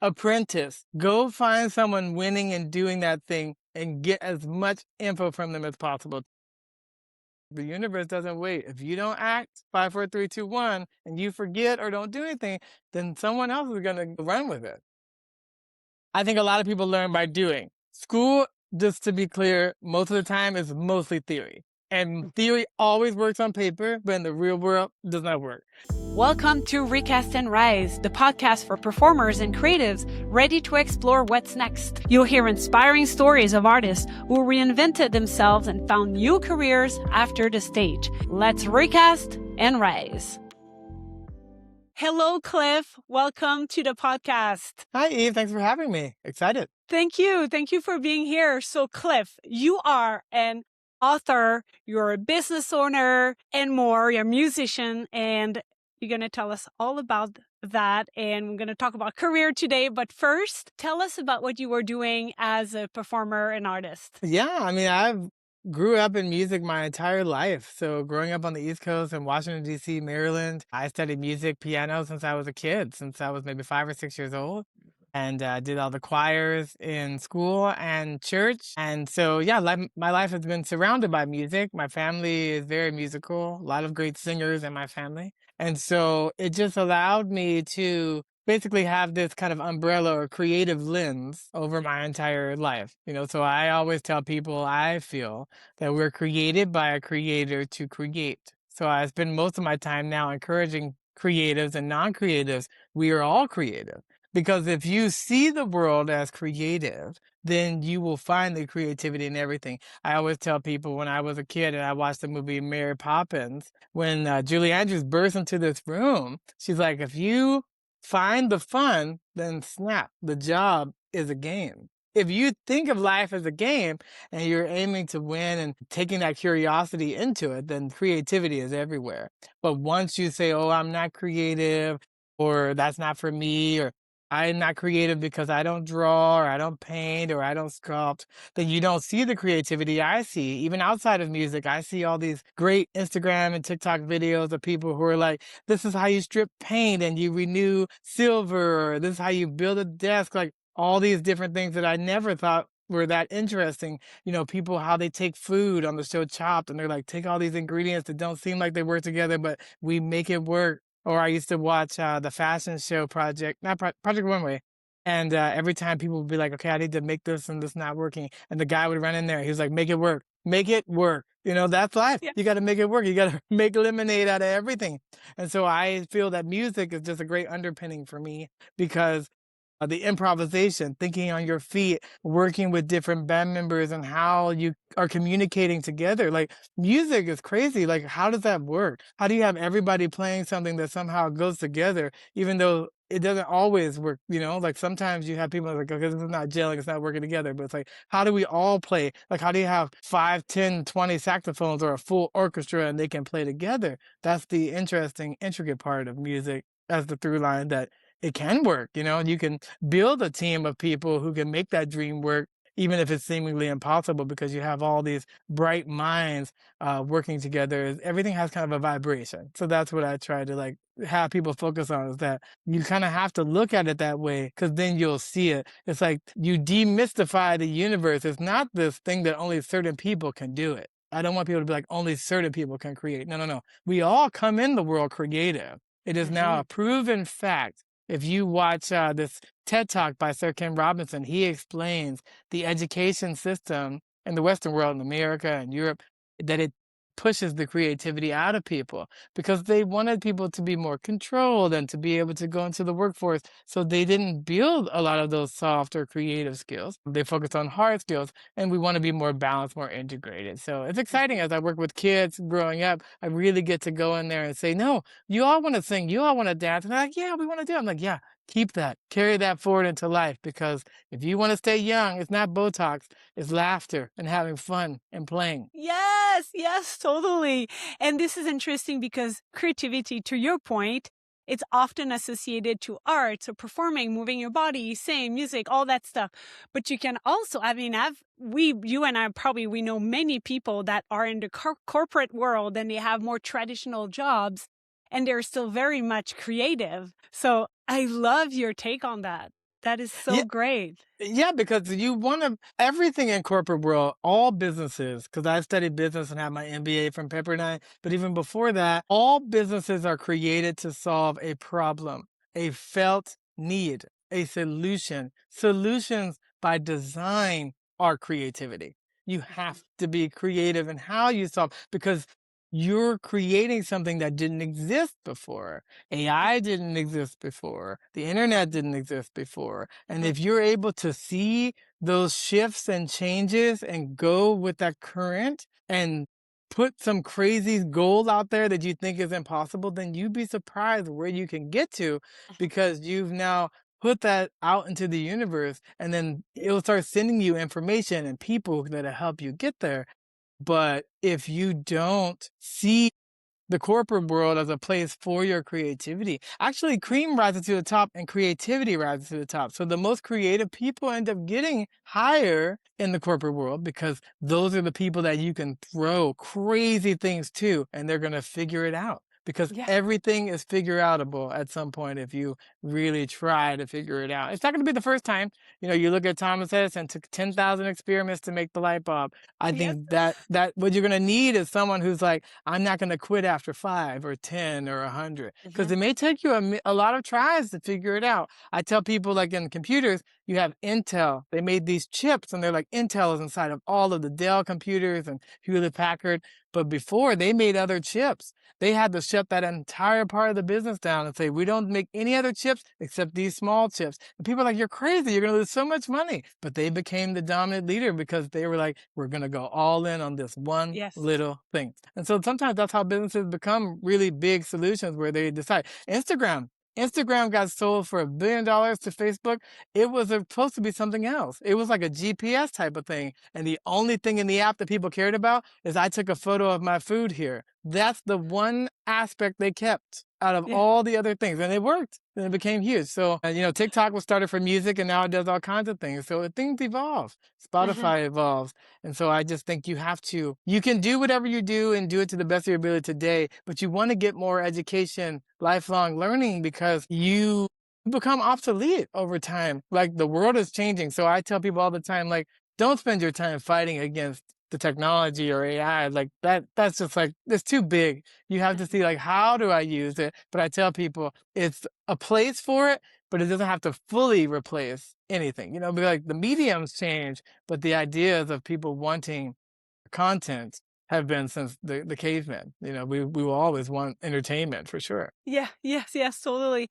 apprentice. Go find someone winning and doing that thing and get as much info from them as possible. The universe doesn't wait. If you don't act, 5, 4, 3, 2, 1, and you forget or don't do anything, then someone else is going to run with it. I think a lot of people learn by doing. School, just to be clear, most of the time is mostly theory. And theory always works on paper, but in the real world, does not work. Welcome to Recast and Rise, the podcast for performers and creatives ready to explore what's next. You'll hear inspiring stories of artists who reinvented themselves and found new careers after the stage. Let's recast and rise. Hello, Cliff. Welcome to the podcast. Hi, Eve. Thanks for having me. Excited. Thank you. Thank you for being here. So, Cliff, you are an author, you're a business owner, and more. You're a musician, and you're going to tell us all about that. And we're going to talk about career today. But first, tell us about what you were doing as a performer and artist. Yeah, I mean, I've grew up in music my entire life. So growing up on the East Coast in Washington, D.C., Maryland, I studied music, piano since I was a kid, since I was maybe 5 or 6 years old. And did all the choirs in school and church. And so, yeah, my life has been surrounded by music. My family is very musical, a lot of great singers in my family. And so it just allowed me to basically have this kind of umbrella or creative lens over my entire life. So I always tell people I feel that we're created by a creator to create. So I spend most of my time now encouraging creatives and non-creatives. We are all creative. Because if you see the world as creative, then you will find the creativity in everything. I always tell people when I was a kid and I watched the movie Mary Poppins, when Julie Andrews bursts into this room, she's like, if you find the fun, then snap, the job is a game. If you think of life as a game and you're aiming to win and taking that curiosity into it, then creativity is everywhere. But once you say, oh, I'm not creative, or that's not for me, or I'm not creative because I don't draw or I don't paint or I don't sculpt, then you don't see the creativity I see. Even outside of music, I see all these great Instagram and TikTok videos of people who are like, this is how you strip paint and you renew silver, or this is how you build a desk, like all these different things that I never thought were that interesting. People, how they take food on the show Chopped, and they're like, take all these ingredients that don't seem like they work together, but we make it work. Or I used to watch the fashion show Project Runway. And every time people would be like, okay, I need to make this and this not working. And the guy would run in there. He was like, make it work. Make it work. That's life. Yeah. You got to make it work. You got to make lemonade out of everything. And so I feel that music is just a great underpinning for me because the improvisation, thinking on your feet, working with different band members and how you are communicating together. Like music is crazy. Like, how does that work? How do you have everybody playing something that somehow goes together, even though it doesn't always work? Like sometimes you have people like, okay, this is not gelling, it's not working together. But it's like, how do we all play? Like, how do you have 5, 10, 20 saxophones or a full orchestra and they can play together? That's the interesting, intricate part of music as the through line, that it can work, and you can build a team of people who can make that dream work, even if it's seemingly impossible, because you have all these bright minds working together. Everything has kind of a vibration. So that's what I try to have people focus on, is that you kind of have to look at it that way, because then you'll see it. It's like you demystify the universe. It's not this thing that only certain people can do it. I don't want people to be like, only certain people can create. No. We all come in the world creative. It is now a proven fact. If you watch this TED Talk by Sir Ken Robinson, he explains the education system in the Western world, in America and Europe, that it pushes the creativity out of people because they wanted people to be more controlled and to be able to go into the workforce. So they didn't build a lot of those soft or creative skills. They focused on hard skills, and we want to be more balanced, more integrated. So it's exciting as I work with kids growing up. I really get to go in there and say, no, you all want to sing, you all want to dance. And they're like, yeah, we want to do it. I'm like, yeah, keep that, carry that forward into life, because if you want to stay young, it's not Botox, it's laughter and having fun and playing. Yes, totally. And this is interesting because creativity, to your point, it's often associated to art, so performing, moving your body, singing, music, all that stuff. But you can also, you and I we know many people that are in the corporate world and they have more traditional jobs and they're still very much creative. So I love your take on that. That is so Yeah, great. yeah, because you want to everything in corporate world, all businesses, because I studied business and have my MBA from Pepperdine, but even before that, all businesses are created to solve a problem, a felt need, a solution. Solutions by design are creativity. You have to be creative in how you solve because you're creating something that didn't exist before. AI didn't exist before. The internet didn't exist before. And Mhm. if you're able to see those shifts and changes and go with that current and put some crazy goal out there that you think is impossible, then you'd be surprised where you can get to because you've now put that out into the universe and then it'll start sending you information and people that'll help you get there. But if you don't see the corporate world as a place for your creativity. Actually, cream rises to the top and creativity rises to the top. So the most creative people end up getting higher in the corporate world because those are the people that you can throw crazy things to and they're going to figure it out. Because Yeah. everything is figure outable at some point if you really try to figure it out. It's not going to be the first time. You know, you look at Thomas Edison took 10,000 experiments to make the light bulb. I Yes. think that what you're going to need is someone who's like, I'm not going to quit after 5 or 10 or 100 because Mhm. it may take you a lot of tries to figure it out. I tell people like in computers, you have Intel. They made these chips and they're like Intel is inside of all of the Dell computers and Hewlett Packard. But before they made other chips, they had to shut that entire part of the business down and say, we don't make any other chips except these small chips. And people are like, you're crazy. You're going to lose so much money. But they became the dominant leader because they were like, we're going to go all in on this one Yes. little thing. And so sometimes that's how businesses become really big solutions where they decide. Instagram got sold for $1 billion to Facebook. It was supposed to be something else. It was like a GPS type of thing. And the only thing in the app that people cared about is I took a photo of my food here. That's the one aspect they kept out of Yeah. all the other things. And it worked. And it became huge. So, you know, TikTok was started for music and now it does all kinds of things. So things evolve. Mhm. Spotify evolves. And so I just think you can do whatever you do and do it to the best of your ability today, but you want to get more education, lifelong learning because you become obsolete over time. Like the world is changing. So I tell people all the time, like, don't spend your time fighting against the technology or AI. Like that's just like, it's too big. You have to Mhm. see like, how do I use it? But I tell people it's a place for it, but it doesn't have to fully replace anything. You know, be like the mediums change, but the ideas of people wanting content have been since the cavemen. You know, we will always want entertainment for sure. Yeah. Yes. Yes. Totally.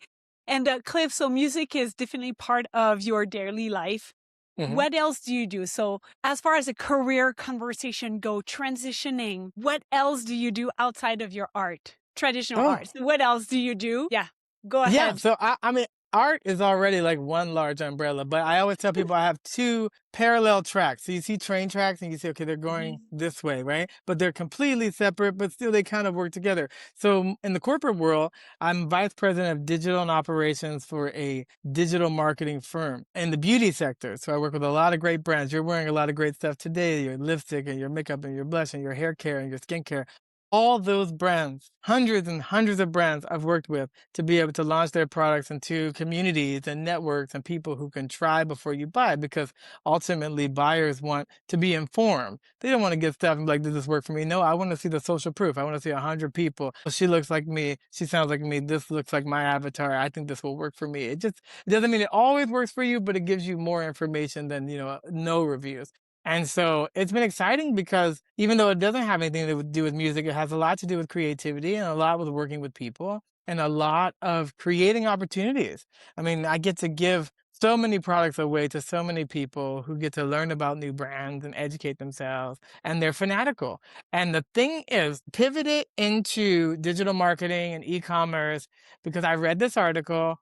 And Cliff, so music is definitely part of your daily life. Hmm. What else do you do? So, as far as a career conversation go, transitioning, what else do you do outside of your art, traditional Oh, art? What else do you do? Yeah, go yeah. ahead. So I mean, art is already like one large umbrella, but I always tell people I have two parallel tracks. So you see train tracks and you say, okay, they're going Mhm. this way, right? But they're completely separate, but still they kind of work together. So in the corporate world, I'm vice president of digital and operations for a digital marketing firm in the beauty sector. So I work with a lot of great brands. You're wearing a lot of great stuff today, your lipstick and your makeup and your blush and your hair care and your skincare. All those brands, hundreds and hundreds of brands I've worked with to be able to launch their products into communities and networks and people who can try before you buy because ultimately buyers want to be informed. They don't want to get stuff and be like, does this work for me? No, I want to see the social proof. I want to see 100 people. She looks like me. She sounds like me. This looks like my avatar. I think this will work for me. It doesn't mean it always works for you, but it gives you more information than, you know, no reviews. And so it's been exciting because even though it doesn't have anything to do with music, it has a lot to do with creativity and a lot with working with people and a lot of creating opportunities. I mean, I get to give so many products away to so many people who get to learn about new brands and educate themselves, and they're fanatical. And the thing is, pivot it into digital marketing and e-commerce because I read this article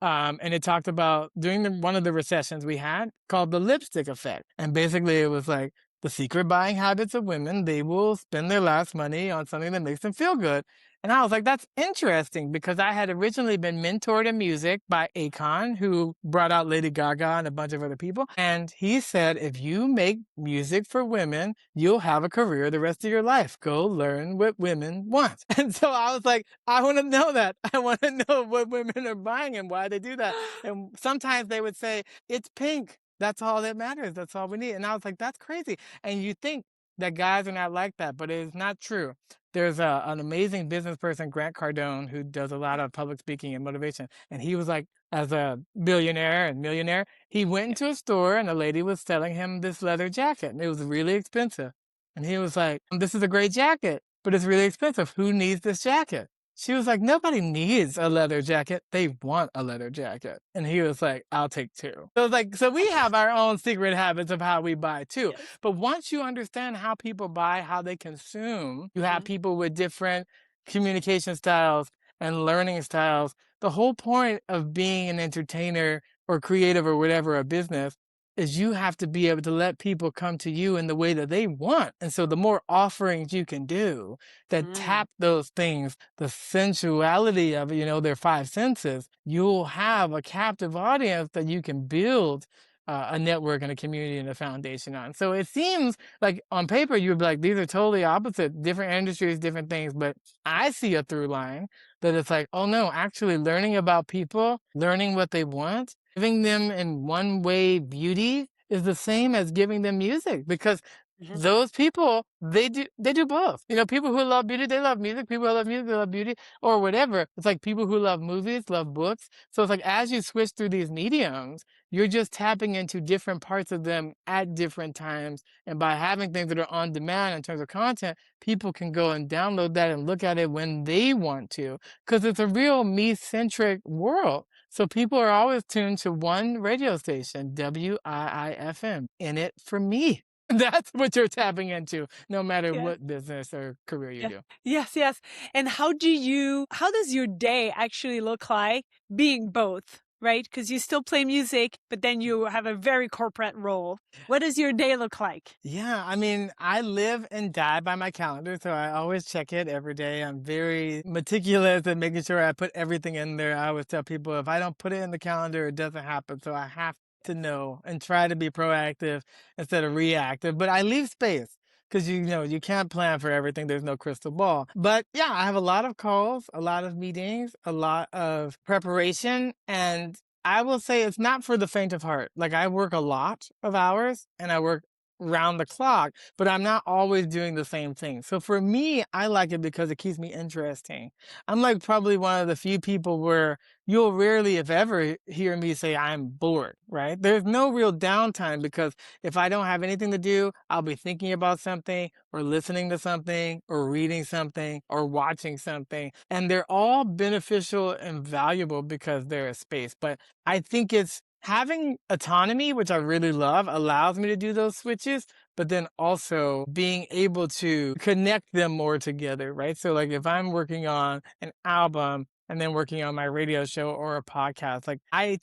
and it talked about during one of the recessions we had called the lipstick effect. And basically, it was like the secret buying habits of women. They will spend their last money on something that makes them feel good. And I was like, that's interesting because I had originally been mentored in music by Akon, who brought out Lady Gaga and a bunch of other people. And he said, if you make music for women, you'll have a career the rest of your life. Go learn what women want. And so I was like, I want to know that. I want to know what women are buying and why they do that. And sometimes they would say, it's pink. That's all that matters. That's all we need. And I was like, that's crazy. And you think that guys are not like that, but it is not true. There's an amazing business person, Grant Cardone, who does a lot of public speaking and motivation. And he was like, as a billionaire and millionaire, he went Yeah. into a store and a lady was selling him this leather jacket and it was really expensive. And he was like, this is a great jacket, but it's really expensive. Who needs this jacket? She was like, nobody needs a leather jacket. They want a leather jacket. And he was like, I'll take two. So it's like, so we have our own secret habits of how we buy too. Yes. But once you understand how people buy, how they consume, you have Mhm. people with different communication styles and learning styles. The whole point of being an entertainer or creative or whatever, a business, is you have to be able to let people come to you in the way that they want. And so the more offerings you can do that Mm. tap those things, the sensuality of it, their five senses, you'll have a captive audience that you can build a network and a community and a foundation on. So it seems like on paper you would be like, these are totally opposite, different industries, different things. But I see a through line that it's like, oh no, actually learning about people, learning what they want, giving them in one way beauty is the same as giving them music because Mhm. those people, they do both. People who love beauty, they love music. People who love music, they love beauty or whatever. It's like people who love movies, love books. So it's like as you switch through these mediums, you're just tapping into different parts of them at different times. And by having things that are on demand in terms of content, people can go and download that and look at it when they want to. Because it's a real me-centric world. So people are always tuned to one radio station, WIIFM, in it for me. That's what you're tapping into, no matter Yes. what business or career you Yeah. do. Yes, yes. And how does your day actually look like being both, right? Because you still play music, but then you have a very corporate role. What does your day look like? Yeah, I mean, I live and die by my calendar, so I always check it every day. I'm very meticulous at making sure I put everything in there. I always tell people if I don't put it in the calendar, it doesn't happen. So I have to know and try to be proactive instead of reactive. But I leave space because you can't plan for everything. There's no crystal ball. But yeah, I have a lot of calls, a lot of meetings, a lot of preparation, and I will say it's not for the faint of heart. Like I work a lot of hours and I work round the clock, but I'm not always doing the same thing. So for me, I like it because it keeps me interesting. I'm like probably one of the few people where you'll rarely, if ever, hear me say I'm bored, right? There's no real downtime because if I don't have anything to do, I'll be thinking about something or listening to something or reading something or watching something. And they're all beneficial and valuable because they're a space. But I think it's having autonomy, which I really love, allows me to do those switches, but then also being able to connect them more together, right? So, like, if I'm working on an album and then working on my radio show or a podcast, like, I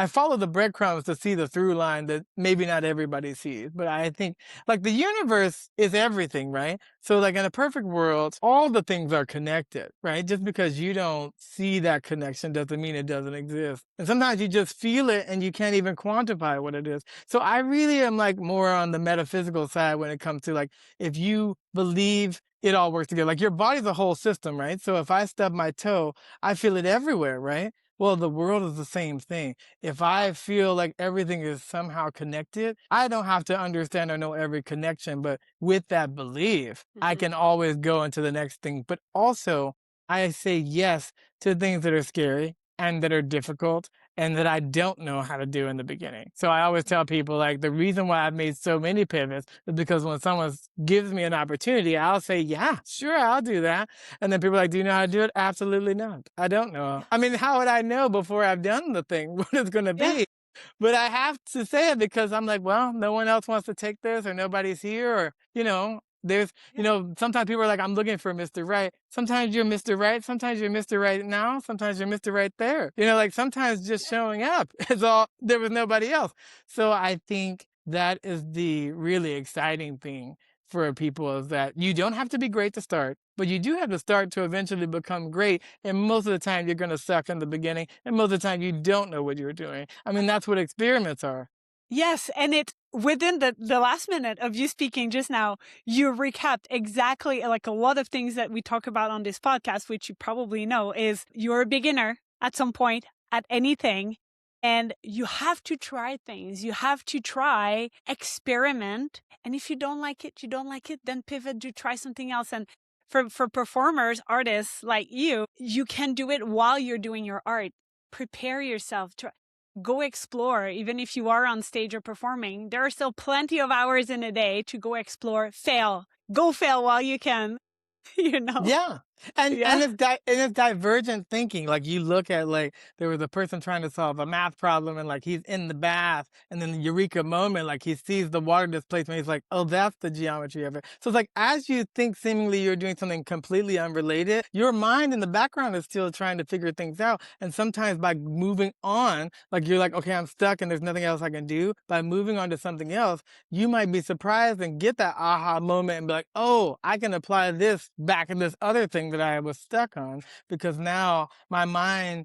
follow the breadcrumbs to see the through line that maybe not everybody sees, but I think, like, the universe is everything, right? So, like, in a perfect world, all the things are connected, right? Just because you don't see that connection doesn't mean it doesn't exist. And sometimes you just feel it and you can't even quantify what it is. So I really am like more on the metaphysical side when it comes to like, if you believe it all works together, like your body's a whole system, right? So if I stub my toe, I feel it everywhere, right? Well, the world is the same thing. If I feel like everything is somehow connected, I don't have to understand or know every connection, but with that belief, I Mhm. can always go into the next thing. But also, I say yes to things that are scary and that are difficult and that I don't know how to do in the beginning. So I always tell people like the reason why I've made so many pivots is because when someone gives me an opportunity, I'll say, yeah, sure, I'll do that. And then people are like, do you know how to do it? Absolutely not. I don't know. I mean, how would I know before I've done the thing what it's going to Yeah. be? But I have to say it because I'm like, well, no one else wants to take this or nobody's here or, Yeah. sometimes people are like, I'm looking for Mr. Right. Sometimes you're Mr. Right. Sometimes you're Mr. Right now. Sometimes you're Mr. Right there. Like sometimes just showing up is all, there was nobody else. So I think that is the really exciting thing for people is that you don't have to be great to start. but you do have to start to eventually become great. And most of the time, you're going to suck in the beginning. And most of the time, you don't know what you're doing. I mean, that's what experiments are. Yes, and it within the last minute of you speaking just now, you recapped exactly like a lot of things that we talk about on this podcast, which you probably know is you're a beginner at some point at anything, and you have to try things. You have to try, experiment, and if you don't like it, you don't like it, then pivot to try something else. And for performers, artists like you can do it while you're doing your art. Prepare yourself. Go explore. Even if you are on stage or performing, there are still plenty of hours in a day to go explore, fail, go fail while you can, you know? Yeah. And Yeah. it's divergent thinking. Like you look at like there was a person trying to solve a math problem and like he's in the bath and then the eureka moment, like he sees the water displacement, he's like, oh, that's the geometry of it. So it's like as you think seemingly you're doing something completely unrelated, your mind in the background is still trying to figure things out. And sometimes by moving on, like you're like, okay, I'm stuck and there's nothing else I can do. By moving on to something else, you might be surprised and get that aha moment and be like, oh, I can apply this back in this other thing that I was stuck on because now my mind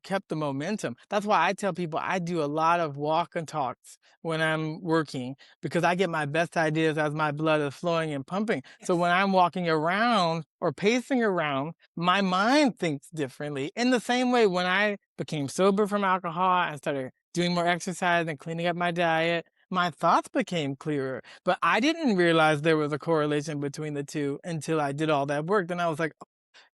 kept the momentum. That's why I tell people I do a lot of walk and talks when I'm working because I get my best ideas as my blood is flowing and pumping. So Yes. when I'm walking around or pacing around, my mind thinks differently. In the same way, when I became sober from alcohol and started doing more exercise and cleaning up my diet, my thoughts became clearer. But I didn't realize there was a correlation between the two until I did all that work. Then I was like,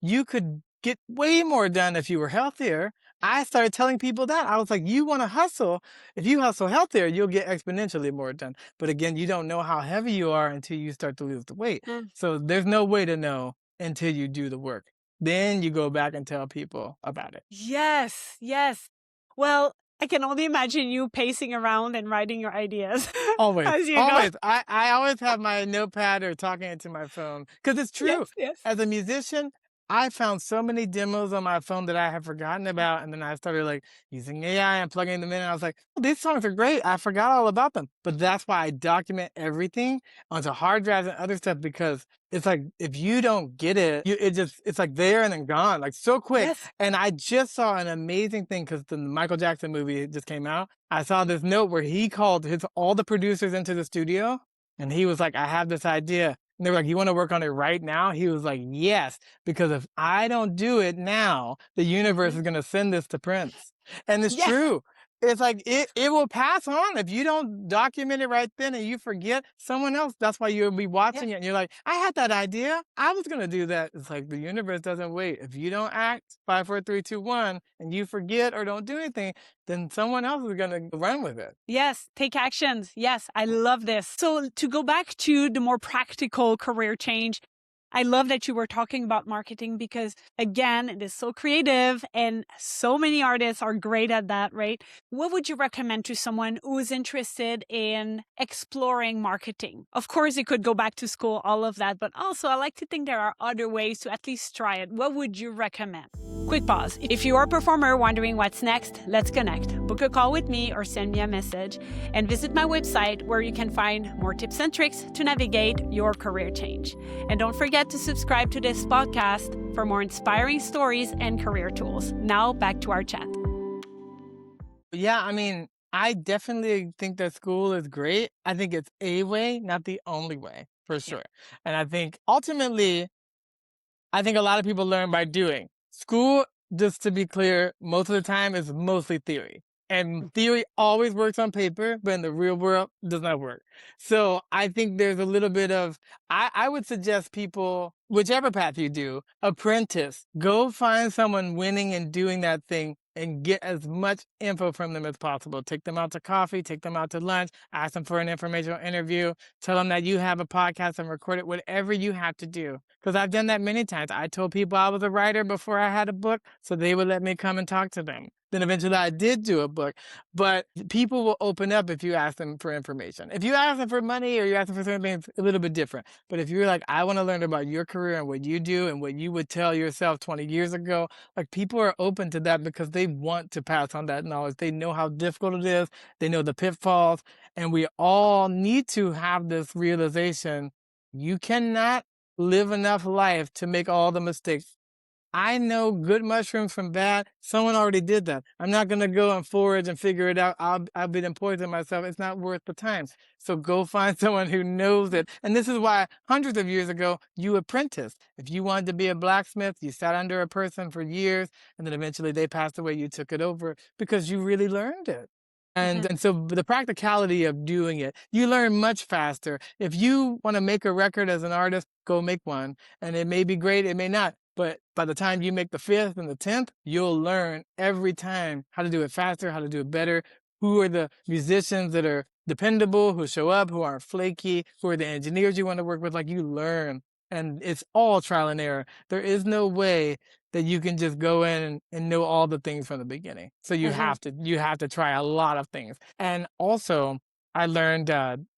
you could get way more done if you were healthier. I started telling people that. I was like, you want to hustle. If you hustle healthier, you'll get exponentially more done. But again, you don't know how heavy you are until you start to lose the weight. Mm. So there's no way to know until you do the work. Then you go back and tell people about it. Yes, yes. Well, I can only imagine you pacing around and writing your ideas Always, as you go. always. I always have my notepad or talking into my phone because it's true. Yes, yes. As a musician, I found so many demos on my phone that I had forgotten about, and then I started like using AI and plugging them in. And I was like, oh, these songs are great. I forgot all about them. But that's why I document everything onto hard drives and other stuff because it's like if you don't get it, it's like there and then gone, like so quick. Yes. And I just saw an amazing thing because the Michael Jackson movie just came out. I saw this note where he called all the producers into the studio, and he was like, "I have this idea." And they were like, "You want to work on it right now?" He was like, "Yes, because if I don't do it now, the universe Mhm. is gonna send this to Prince." And it's Yes. true. It's like it will pass on if you don't document it right then and you forget someone else. That's why you'll be Yeah. watching it and you're like, I had that idea. I was gonna do that. It's like the universe doesn't wait. If you don't act, 5, 4, 3, 2, 1, and you forget or don't do anything, then someone else is gonna run with it. Yes, take actions. Yes, I love this. So, to go back to the more practical career change, I love that you were talking about marketing because, again, it is so creative and so many artists are great at that, right? What would you recommend to someone who is interested in exploring marketing? Of course, it could go back to school, all of that, but also I like to think there are other ways to at least try it. What would you recommend? Quick pause. If you are a performer wondering what's next, let's connect. Book a call with me or send me a message and visit my website where you can find more tips and tricks to navigate your career change. And don't forget to subscribe to this podcast for more inspiring stories and career tools. Now back to our chat. Yeah, I mean, I definitely think that school is great. I think it's a way, not the only way, for Yeah. sure. And I think ultimately, I think a lot of people learn by doing. School, just to be clear, most of the time is mostly theory. And theory always works on paper, but in the real world does not work. So I think there's a little bit of, I would suggest people, whichever path you do, apprentice, go find someone winning and doing that thing and get as much info from them as possible. Take them out to coffee, take them out to lunch, ask them for an informational interview, tell them that you have a podcast and record it, whatever you have to do. Because I've done that many times. I told people I was a writer before I had a book, so they would let me come and talk to them. Then eventually I did do a book, but people will open up if you ask them for information. If you ask them for money or you ask them for something, it's a little bit different. But if you're like, I want to learn about your career and what you do and what you would tell yourself 20 years ago, like people are open to that because they want to pass on that knowledge. They know how difficult it is. They know the pitfalls, and we all need to have this realization. You cannot live enough life to make all the mistakes. I know good mushrooms from bad. Someone already did that. I'm not gonna go and forage and figure it out. I'll be then poison myself. It's not worth the time. So go find someone who knows it. And this is why hundreds of years ago you apprenticed. If you wanted to be a blacksmith, you sat under a person for years, and then eventually they passed away. You took it over because you really learned it. And Mhm. and so the practicality of doing it, you learn much faster. If you want to make a record as an artist, go make one. And it may be great, it may not. But by the time you make the fifth and the 10th, you'll learn every time how to do it faster, how to do it better. Who are the musicians that are dependable, who show up, who aren't flaky, who are the engineers you want to work with? Like you learn. And it's all trial and error. There is no way that you can just go in and know all the things from the beginning. So Mhm. you have to try a lot of things. And also, I learned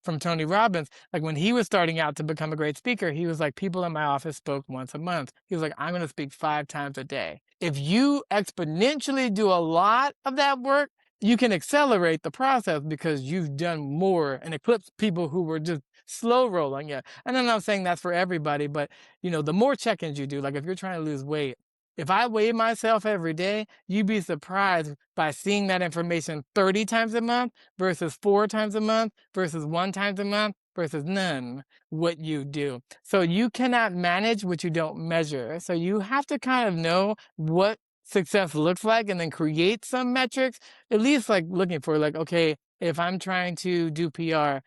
from Tony Robbins, like when he was starting out to become a great speaker, he was like, people in my office spoke once a month. He was like, I'm going to speak 5 times a day. If you exponentially do a lot of that work, you can accelerate the process because you've done more and eclipse people who were just slow rolling it. And I'm not saying that's for everybody, but the more check-ins you do, like if you're trying to lose weight, if I weigh myself every day, you'd be surprised by seeing that information 30 times a month versus 4 times a month versus 1 time a month versus none what you do. So you cannot manage what you don't measure. So you have to kind of know what success looks like and then create some metrics, at least like looking for like, okay, if I'm trying to do PR,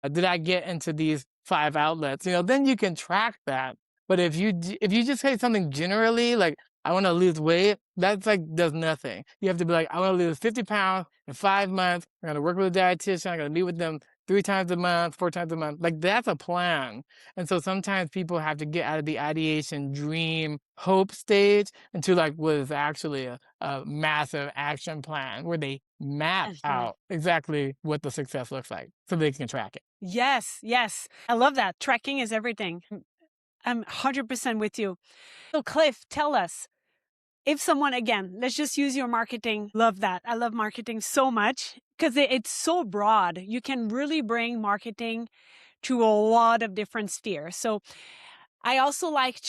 did I get into these 5 outlets? Then you can track that. But if you just say something generally like I want to lose weight, that's like does nothing. You have to be like, I want to lose 50 pounds in 5 months. I'm gonna work with a dietitian. I'm gonna meet with them 3 times a month, 4 times a month. Like that's a plan. And so sometimes people have to get out of the ideation, dream, hope stage into like what is actually a massive action plan where they map Mhm. out exactly what the success looks like so they can track it. Yes, yes. I love that. Tracking is everything. I'm 100% with you. So, Cliff, tell us if someone, again, let's just use your marketing. Love that. I love marketing so much because it's so broad. You can really bring marketing to a lot of different spheres. So, I also like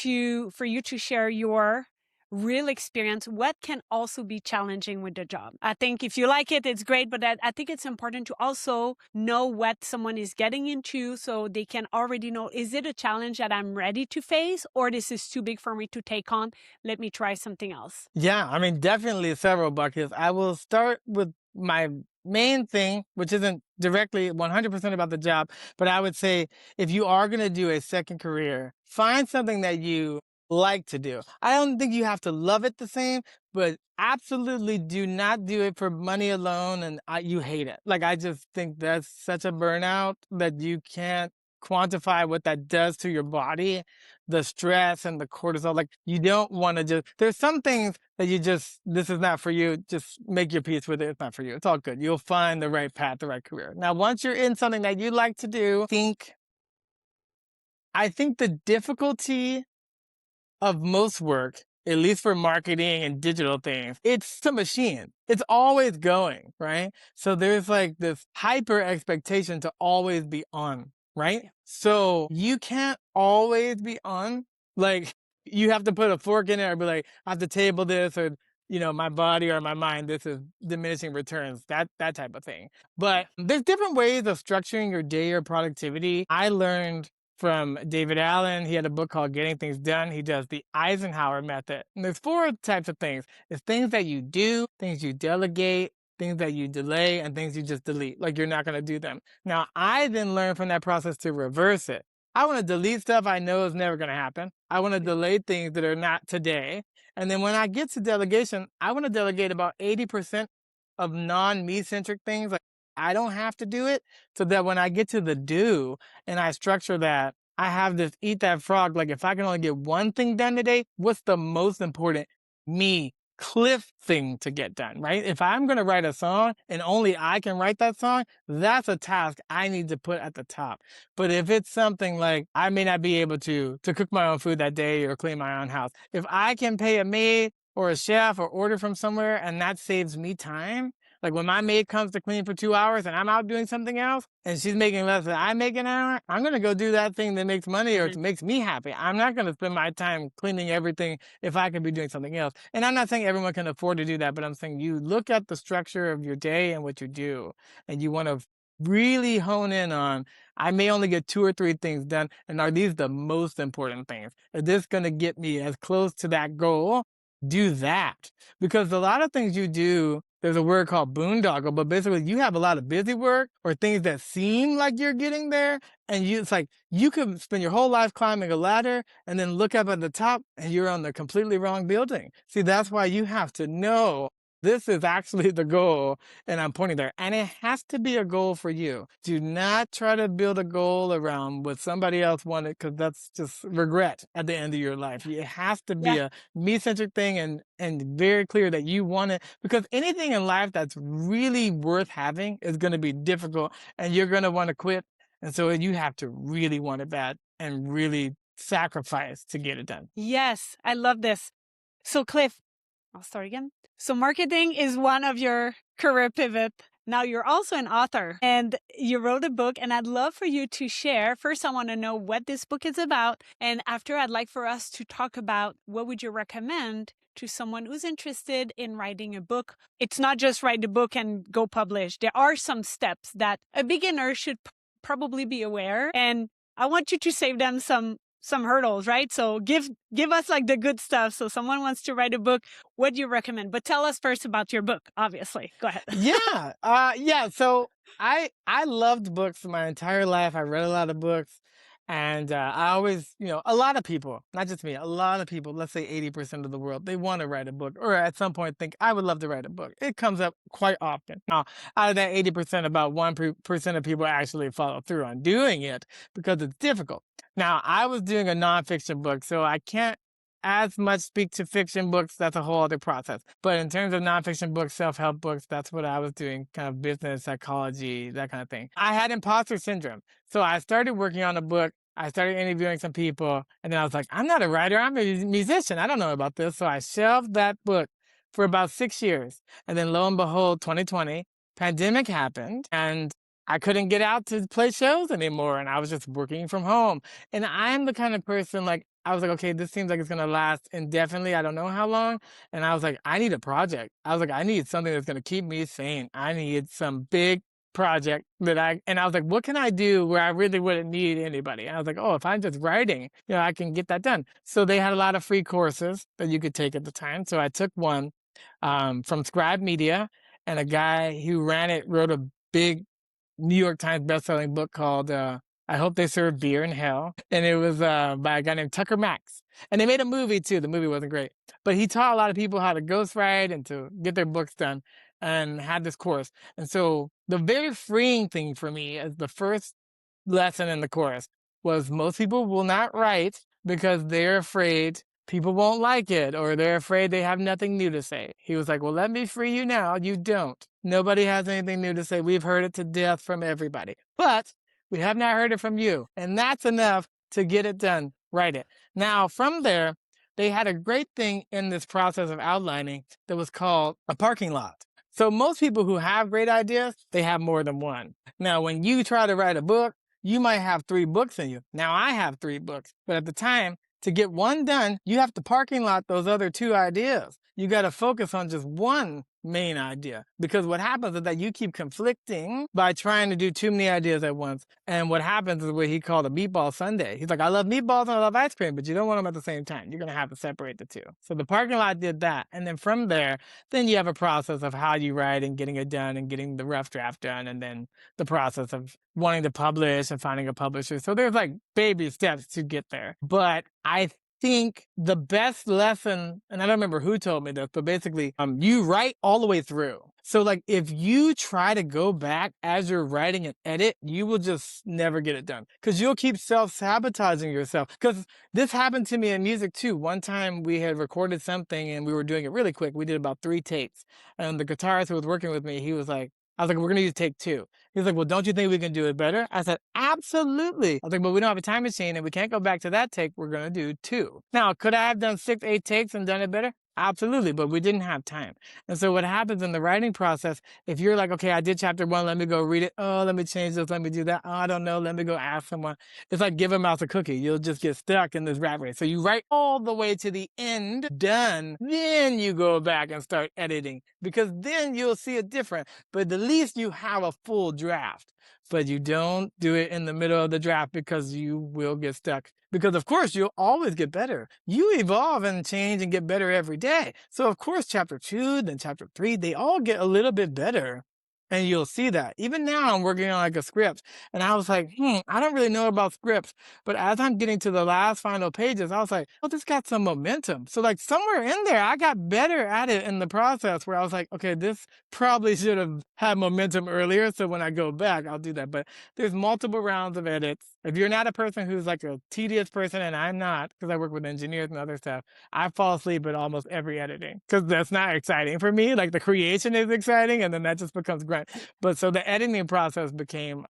for you to share your real experience, what can also be challenging with the job. I think if you like it, it's great, but I think it's important to also know what someone is getting into so they can already know, is it a challenge that I'm ready to face or this is too big for me to take on? Let me try something else. Yeah, I mean, definitely several buckets. I will start with my main thing, which isn't directly 100% about the job, but I would say if you are going to do a second career, find something that you like to do. I don't think you have to love it the same, but absolutely do not do it for money alone and you hate it. Like, I just think that's such a burnout that you can't quantify what that does to your body, the stress and the cortisol. Like, you don't want to there's some things that this is not for you. Just make your peace with it. It's not for you. It's all good. You'll find the right path, the right career. Now, once you're in something that you like to do, I think the difficulty of most work, at least for marketing and digital things, it's a machine. It's always going, right? So there's like this hyper expectation to always be on, right? Yeah. So you can't always be on. Like you have to put a fork in it or be like, I have to table this or my body or my mind, this is diminishing returns, that type of thing. But there's different ways of structuring your day or productivity. I learned from David Allen. He had a book called Getting Things Done. He does the Eisenhower method. And there's 4 types of things. It's things that you do, things you delegate, things that you delay, and things you just delete. Like you're not going to do them. Now, I then learned from that process to reverse it. I want to delete stuff I know is never going to happen. I want to delay things that are not today. And then when I get to delegation, I want to delegate about 80% of non-me centric things. Like I don't have to do it so that when I get to the do, and I structure that, I have this eat that frog. Like, if I can only get one thing done today, what's the most important me Cliff thing to get done, right? If I'm going to write a song and only I can write that song, that's a task I need to put at the top. But if it's something like I may not be able to cook my own food that day or clean my own house, if I can pay a maid or a chef or order from somewhere and that saves me time, Like when my maid comes to clean for 2 hours and I'm out doing something else and she's making less than I make an hour, I'm going to go do that thing that makes money or Mhm. makes me happy. I'm not going to spend my time cleaning everything if I could be doing something else. And I'm not saying everyone can afford to do that, but I'm saying you look at the structure of your day and what you do, and you want to really hone in on, I may only get 2 or 3 things done, and are these the most important things? Is this going to get me as close to that goal? Do that. Because a lot of things you do, there's a word called boondoggle, but basically you have a lot of busy work or things that seem like you're getting there. And it's like you could spend your whole life climbing a ladder and then look up at the top and you're on the completely wrong building. See, that's why you have to know this is actually the goal and I'm pointing there. And it has to be a goal for you. Do not try to build a goal around what somebody else wanted, because that's just regret at the end of your life. It has to be Yeah. a me-centric thing and very clear that you want it, because anything in life that's really worth having is going to be difficult and you're going to want to quit. And so you have to really want it bad and really sacrifice to get it done. Yes, I love this. So, Cliff, I'll start again. So, marketing is one of your career pivot. Now, you're also an author and you wrote a book, and I'd love for you to share. First, I want to know what this book is about. And after, I'd like for us to talk about what would you recommend to someone who's interested in writing a book. It's not just write a book and go publish. There are some steps that a beginner should probably be aware. And I want you to save them some hurdles, right? So give us like the good stuff. So someone wants to write a book, what do you recommend? But tell us first about your book, obviously. Go ahead. Yeah. So I loved books my entire life. I read a lot of books, and I always, a lot of people, not just me, a lot of people, let's say 80% of the world, they want to write a book, or at some point think I would love to write a book. It comes up quite often. Now, out of that 80%, about 1% of people actually follow through on doing it because it's difficult. Now, I was doing a nonfiction book, so I can't as much speak to fiction books. That's a whole other process. But in terms of nonfiction books, self-help books, that's what I was doing, kind of business, psychology, that kind of thing. I had imposter syndrome. So I started working on a book. I started interviewing some people, and then I was like, I'm not a writer, I'm a musician. I don't know about this. So I shelved that book for about 6 years. And then lo and behold, 2020, pandemic happened, and I couldn't get out to play shows anymore, and I was just working from home. And I'm the kind of person, like, I was like, okay, this seems like it's gonna last indefinitely. I don't know how long. And I was like, I need a project. I was like, I need something that's gonna keep me sane. I need some big project and I was like, what can I do where I really wouldn't need anybody? And I was like, oh, if I'm just writing, I can get that done. So they had a lot of free courses that you could take at the time. So I took one from Scribe Media, and a guy who ran it wrote a big New York Times bestselling book called I Hope They Serve Beer in Hell. And it was by a guy named Tucker Max. And they made a movie too. The movie wasn't great. But he taught a lot of people how to ghostwrite and to get their books done, and had this course. And so the very freeing thing for me as the first lesson in the course was, most people will not write because they're afraid people won't like it, or they're afraid they have nothing new to say. He was like, well, let me free you now. You don't. Nobody has anything new to say. We've heard it to death from everybody, but we have not heard it from you. And that's enough to get it done. Write it. Now, from there, they had a great thing in this process of outlining that was called a parking lot. So most people who have great ideas, they have more than one. Now, when you try to write a book, you might have 3 books in you. Now I have 3 books, but at the time, to get one done, you have to parking lot those other 2 ideas. You got to focus on just one main idea, because what happens is that you keep conflicting by trying to do too many ideas at once. And what happens is what he called a meatball sundae. He's like, I love meatballs and I love ice cream, but you don't want them at the same time. You're going to have to separate the 2. So the parking lot did that. And then from there, then you have a process of how you write and getting it done and getting the rough draft done. And then the process of wanting to publish and finding a publisher. So there's like baby steps to get there. But I think the best lesson, and I don't remember who told me this, but basically, you write all the way through. So like, if you try to go back as you're writing and edit, you will just never get it done, because you'll keep self-sabotaging yourself. Because this happened to me in music too. One time we had recorded something and we were doing it really quick. We did about 3 takes. And the guitarist who was working with me, he was like, I was like, we're going to use take 2. He was like, well, don't you think we can do it better? I said, absolutely. I was like, but we don't have a time machine and we can't go back to that take. We're going to do 2. Now, could I have done 6, 8 takes and done it better? Absolutely, but we didn't have time. And so what happens in the writing process, if you're like, okay, I did chapter one, let me go read it. Oh, let me change this, let me do that. Oh, I don't know, let me go ask someone. It's like give a mouse a cookie. You'll just get stuck in this rat race. So you write all the way to the end, done. Then you go back and start editing because then you'll see it different. But at least you have a full draft. But you don't do it in the middle of the draft because you will get stuck. Because of course you'll always get better. You evolve and change and get better every day. So of course chapter 2, then chapter 3, they all get a little bit better. And you'll see that. Even now I'm working on like a script and I was like, I don't really know about scripts. But as I'm getting to the last final pages, I was like, oh, this got some momentum. So like somewhere in there, I got better at it in the process where I was like, okay, this probably should have had momentum earlier. So when I go back, I'll do that. But there's multiple rounds of edits. If you're not a person who's like a tedious person, and I'm not, because I work with engineers and other stuff, I fall asleep at almost every editing because that's not exciting for me. Like the creation is exciting, and then that just becomes grunt. But so the editing process became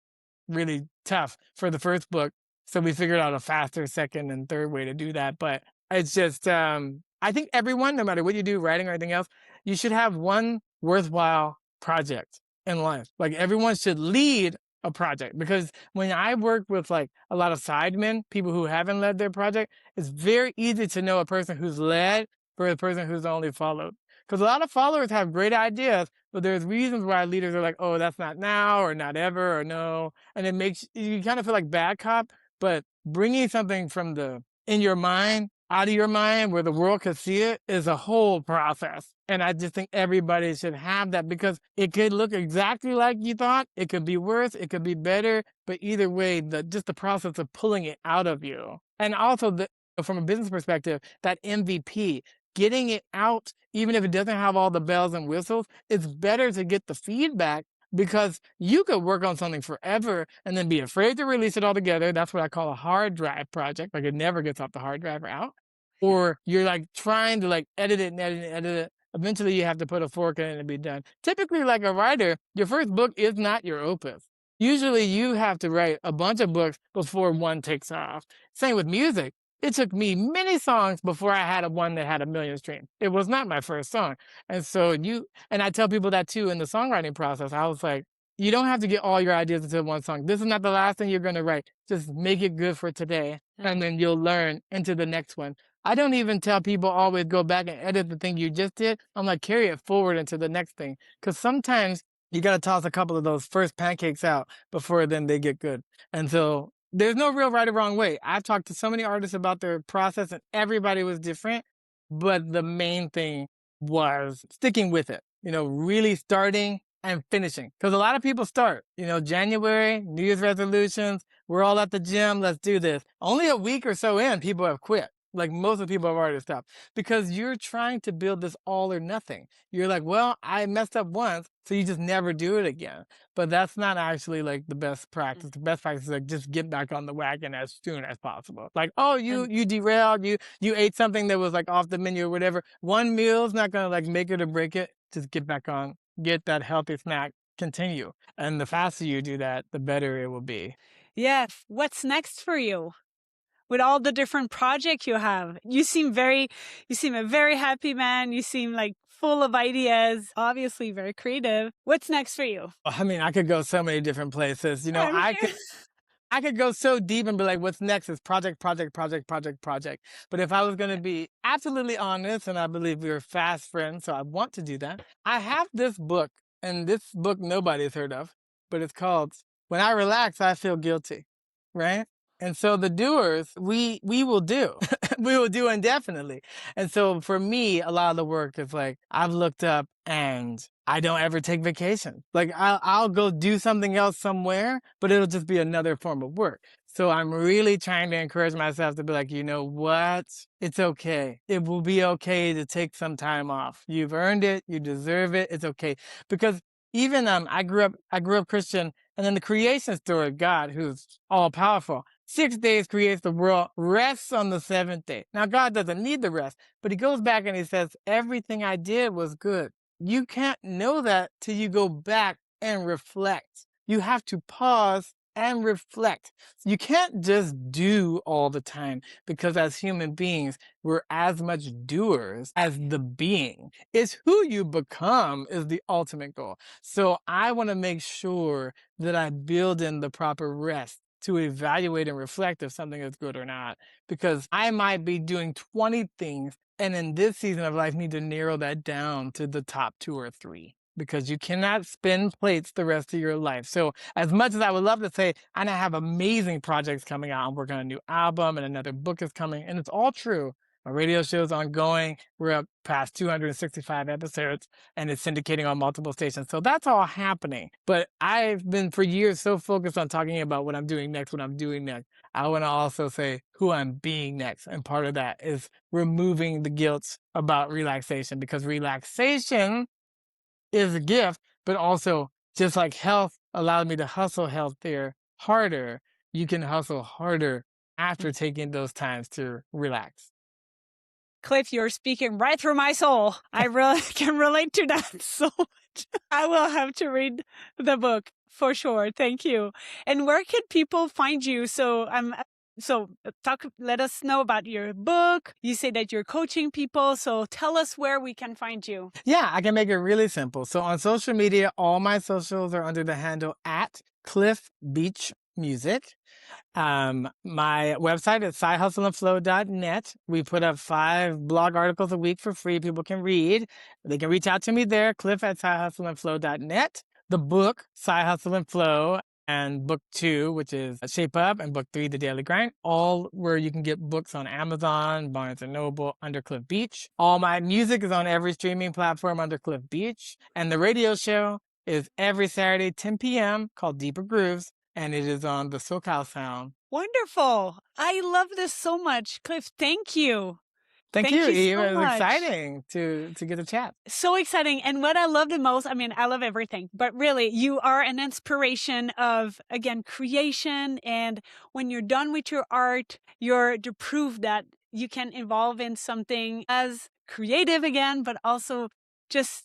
really tough for the first book. So we figured out a faster second and third way to do that. But it's just, I think everyone, no matter what you do, writing or anything else, you should have one worthwhile project in life. Like everyone should lead a project because when I work with like a lot of sidemen, people who haven't led their project, it's very easy to know a person who's led for a person who's only followed. Because a lot of followers have great ideas, but there's reasons why leaders are like, oh, that's not now or not ever or no. And it makes you kind of feel like bad cop, but bringing something from the in your mind out of your mind where the world could see it is a whole process. And I just think everybody should have that because it could look exactly like you thought. It could be worse. It could be better. But either way, just the process of pulling it out of you. And also from a business perspective, that MVP, getting it out, even if it doesn't have all the bells and whistles, it's better to get the feedback because you could work on something forever and then be afraid to release it all together. That's what I call a hard drive project. Like it never gets off the hard drive or out. Or you're like trying to like edit it and edit it and edit it. Eventually you have to put a fork in it and be done. Typically, like a writer, your first book is not your opus. Usually you have to write a bunch of books before one takes off. Same with music. It took me many songs before I had one that had 1 million streams. It was not my first song. And so and I tell people that too in the songwriting process. I was like, you don't have to get all your ideas into one song. This is not the last thing you're going to write. Just make it good for today. And then you'll learn into the next one. I don't even tell people always go back and edit the thing you just did. I'm like, carry it forward into the next thing. Because sometimes you got to toss a couple of those first pancakes out before then they get good. And so there's no real right or wrong way. I've talked to so many artists about their process and everybody was different. But the main thing was sticking with it, really starting and finishing. Because a lot of people start, January, New Year's resolutions, we're all at the gym, let's do this. Only a week or so in, people have quit. Like most of the people have already stopped because you're trying to build this all or nothing. You're like, well, I messed up once, so you just never do it again. But that's not actually like the best practice. The best practice is like just get back on the wagon as soon as possible. Like, oh, you derailed, you ate something that was like off the menu or whatever. One meal's not gonna like make it or break it. Just get back on, get that healthy snack, continue. And the faster you do that, the better it will be. Yeah. What's next for you? With all the different projects you have, you seem a very happy man. You seem like full of ideas, obviously very creative. What's next for you? I mean, I could go so many different places. I could go so deep and be like, what's next is project, project, project, project, project. But if I was going to be absolutely honest, and I believe we're fast friends, so I want to do that. I have this book, and this book nobody's heard of, but it's called When I Relax, I Feel Guilty, right? And so the doers, we will do. We will do indefinitely. And so for me, a lot of the work is like, I've looked up and I don't ever take vacation. Like I'll go do something else somewhere, but it'll just be another form of work. So I'm really trying to encourage myself to be like, you know what? It's okay. It will be okay to take some time off. You've earned it. You deserve it. It's okay. Because even I grew up Christian, and then the creation story of God, who's all powerful, 6 days creates the world, rests on the seventh day. Now God doesn't need the rest, but he goes back and he says, everything I did was good. You can't know that till you go back and reflect. You have to pause and reflect. You can't just do all the time because as human beings, we're as much doers as the being. It's who you become is the ultimate goal. So I want to make sure that I build in the proper rest to evaluate and reflect if something is good or not, because I might be doing 20 things and in this season of life need to narrow that down to the top 2 or 3 because you cannot spin plates the rest of your life. So as much as I would love to say, and I have amazing projects coming out, I'm working on a new album and another book is coming, and it's all true. My radio show is ongoing. We're up past 265 episodes and it's syndicating on multiple stations. So that's all happening. But I've been for years so focused on talking about what I'm doing next, what I'm doing next. I want to also say who I'm being next. And part of that is removing the guilt about relaxation, because relaxation is a gift, but also just like health allowed me to hustle healthier, harder, you can hustle harder after taking those times to relax. Cliff, you're speaking right through my soul. I really can relate to that so much. I will have to read the book for sure. Thank you. And where can people find you? Let us know about your book. You say that you're coaching people. So tell us where we can find you. Yeah, I can make it really simple. So on social media, all my socials are under the handle at Cliff Beach Music. My website is sidehustleandflow.net. We put up 5 blog articles a week for free. People can read. They can reach out to me there, Cliff at sidehustleandflow.net. The book, Side Hustle and Flow, and book 2, which is Shape Up, and book 3, The Daily Grind, all where you can get books on Amazon, Barnes & Noble, under Cliff Beach. All my music is on every streaming platform under Cliff Beach. And the radio show is every Saturday, 10 p.m., called Deeper Grooves, and it is on the SoCal Sound. Wonderful. I love this so much. Cliff, thank you. Thank you, Eve. So it was much. exciting to get to chat. So exciting. And what I love the most, I mean, I love everything, but really you are an inspiration of, again, creation. And when you're done with your art, you're the proof that you can evolve in something as creative again, but also just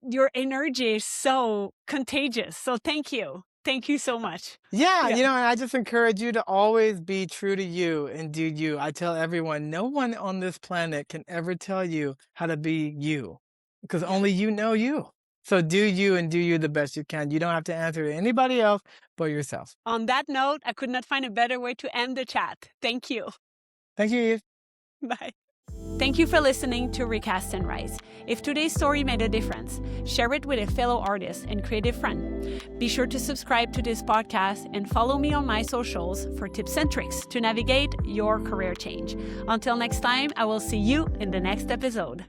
your energy is so contagious. So thank you. Thank you so much. Yeah, and I just encourage you to always be true to you and do you. I tell everyone, no one on this planet can ever tell you how to be you, because only you know you. So do you and do you the best you can. You don't have to answer to anybody else but yourself. On that note, I could not find a better way to end the chat. Thank you. Thank you, Eve. Bye. Thank you for listening to Recast and Rise. If today's story made a difference, share it with a fellow artist and creative friend. Be sure to subscribe to this podcast and follow me on my socials for tips and tricks to navigate your career change. Until next time, I will see you in the next episode.